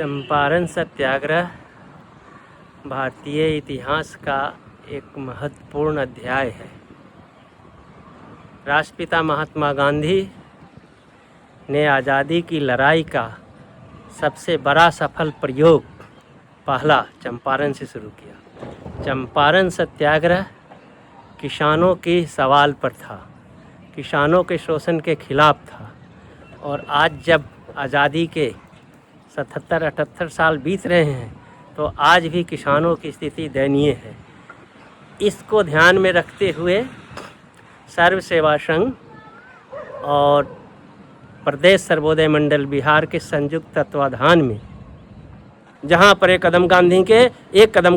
चंपारण सत्याग्रह भारतीय इतिहास का एक महत्वपूर्ण अध्याय है। राष्ट्रपिता महात्मा गांधी ने आज़ादी की लड़ाई का सबसे बड़ा सफल प्रयोग पहला चंपारण से शुरू किया। चंपारण सत्याग्रह किसानों की सवाल पर था, किसानों के शोषण के खिलाफ था। और आज जब आज़ादी के 77-78 साल बीत रहे हैं तो आज भी किसानों की स्थिति दयनीय है। इसको ध्यान में रखते हुए सर्व सेवा संघ और प्रदेश सर्वोदय मंडल बिहार के संयुक्त तत्वाधान में, जहां पर एक कदम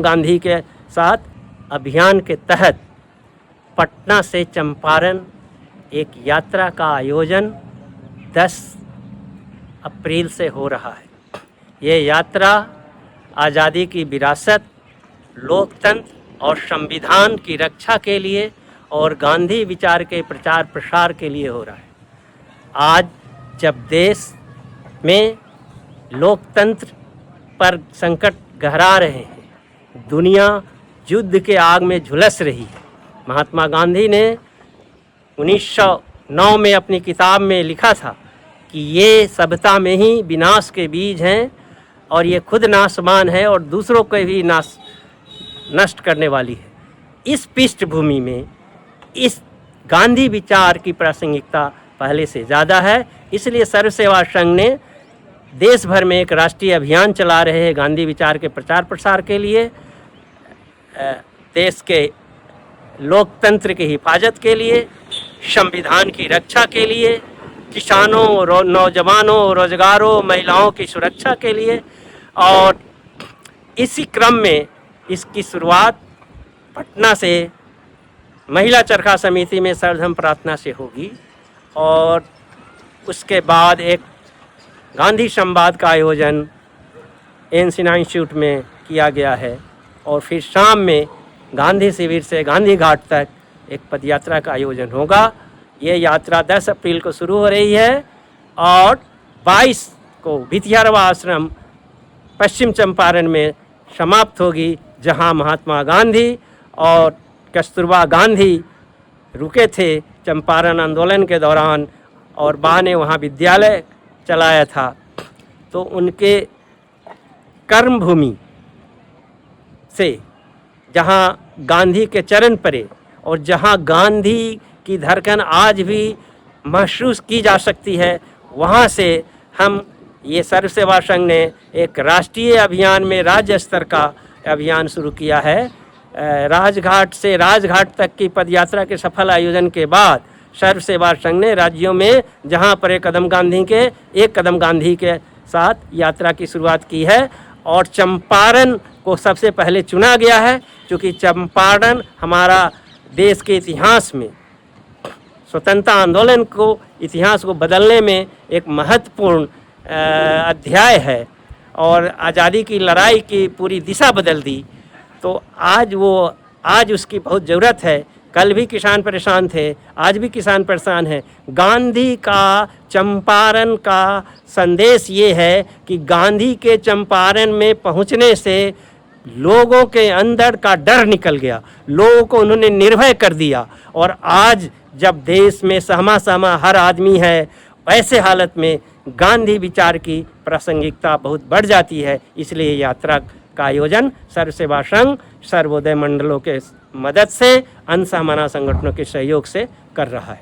गांधी के साथ अभियान के तहत पटना से चंपारण एक यात्रा का आयोजन 10 अप्रैल से हो रहा है। ये यात्रा आज़ादी की विरासत, लोकतंत्र और संविधान की रक्षा के लिए और गांधी विचार के प्रचार प्रसार के लिए हो रहा है। आज जब देश में लोकतंत्र पर संकट गहरा रहे हैं, दुनिया युद्ध के आग में झुलस रही है, महात्मा गांधी ने 1909 में अपनी किताब में लिखा था कि ये सभ्यता में ही विनाश के बीज हैं और ये खुद नाशवान है और दूसरों को भी नष्ट करने वाली है। इस पृष्ठभूमि में इस गांधी विचार की प्रासंगिकता पहले से ज़्यादा है। इसलिए सर्व सेवा संघ ने देश भर में एक राष्ट्रीय अभियान चला रहे हैं गांधी विचार के प्रचार प्रसार के लिए, देश के लोकतंत्र की हिफाजत के लिए, संविधान की रक्षा के लिए, किसानों, नौजवानों, रोजगारों, महिलाओं की सुरक्षा के लिए। और इसी क्रम में इसकी शुरुआत पटना से महिला चरखा समिति में सर्वधर्म प्रार्थना से होगी और उसके बाद एक गांधी संवाद का आयोजन एनसीना इंस्टीट्यूट में किया गया है और फिर शाम में गांधी शिविर से गांधी घाट तक एक पदयात्रा का आयोजन होगा। ये यात्रा 10 अप्रैल को शुरू हो रही है और 22 को भितियारवा आश्रम पश्चिम चंपारण में समाप्त होगी, जहां महात्मा गांधी और कस्तूरबा गांधी रुके थे चंपारण आंदोलन के दौरान और बा ने वहाँ विद्यालय चलाया था। तो उनके कर्मभूमि से जहाँ गांधी के चरण पड़े और जहाँ गांधी की धड़कन आज भी महसूस की जा सकती है, वहाँ से हम ये सर्व सेवा संघ ने एक राष्ट्रीय अभियान में राज्य स्तर का अभियान शुरू किया है। राजघाट से राजघाट तक की पदयात्रा के सफल आयोजन के बाद सर्व सेवा संघ ने राज्यों में जहाँ पर एक कदम गांधी के साथ यात्रा की शुरुआत की है और चंपारण को सबसे पहले चुना गया है, क्योंकि चंपारण हमारा देश के इतिहास में स्वतंत्रता आंदोलन को इतिहास को बदलने में एक महत्वपूर्ण अध्याय है और आज़ादी की लड़ाई की पूरी दिशा बदल दी। तो आज उसकी बहुत ज़रूरत है। कल भी किसान परेशान थे, आज भी किसान परेशान है। गांधी का चंपारण का संदेश ये है कि गांधी के चंपारण में पहुंचने से लोगों के अंदर का डर निकल गया, लोगों को उन्होंने निर्भय कर दिया। और आज जब देश में सहमा हर आदमी है, ऐसे हालत में गांधी विचार की प्रासंगिकता बहुत बढ़ जाती है। इसलिए यात्रा का आयोजन सर्व सेवा संघ सर्वोदय मंडलों के मदद से अनसामान्य संगठनों के सहयोग से कर रहा है।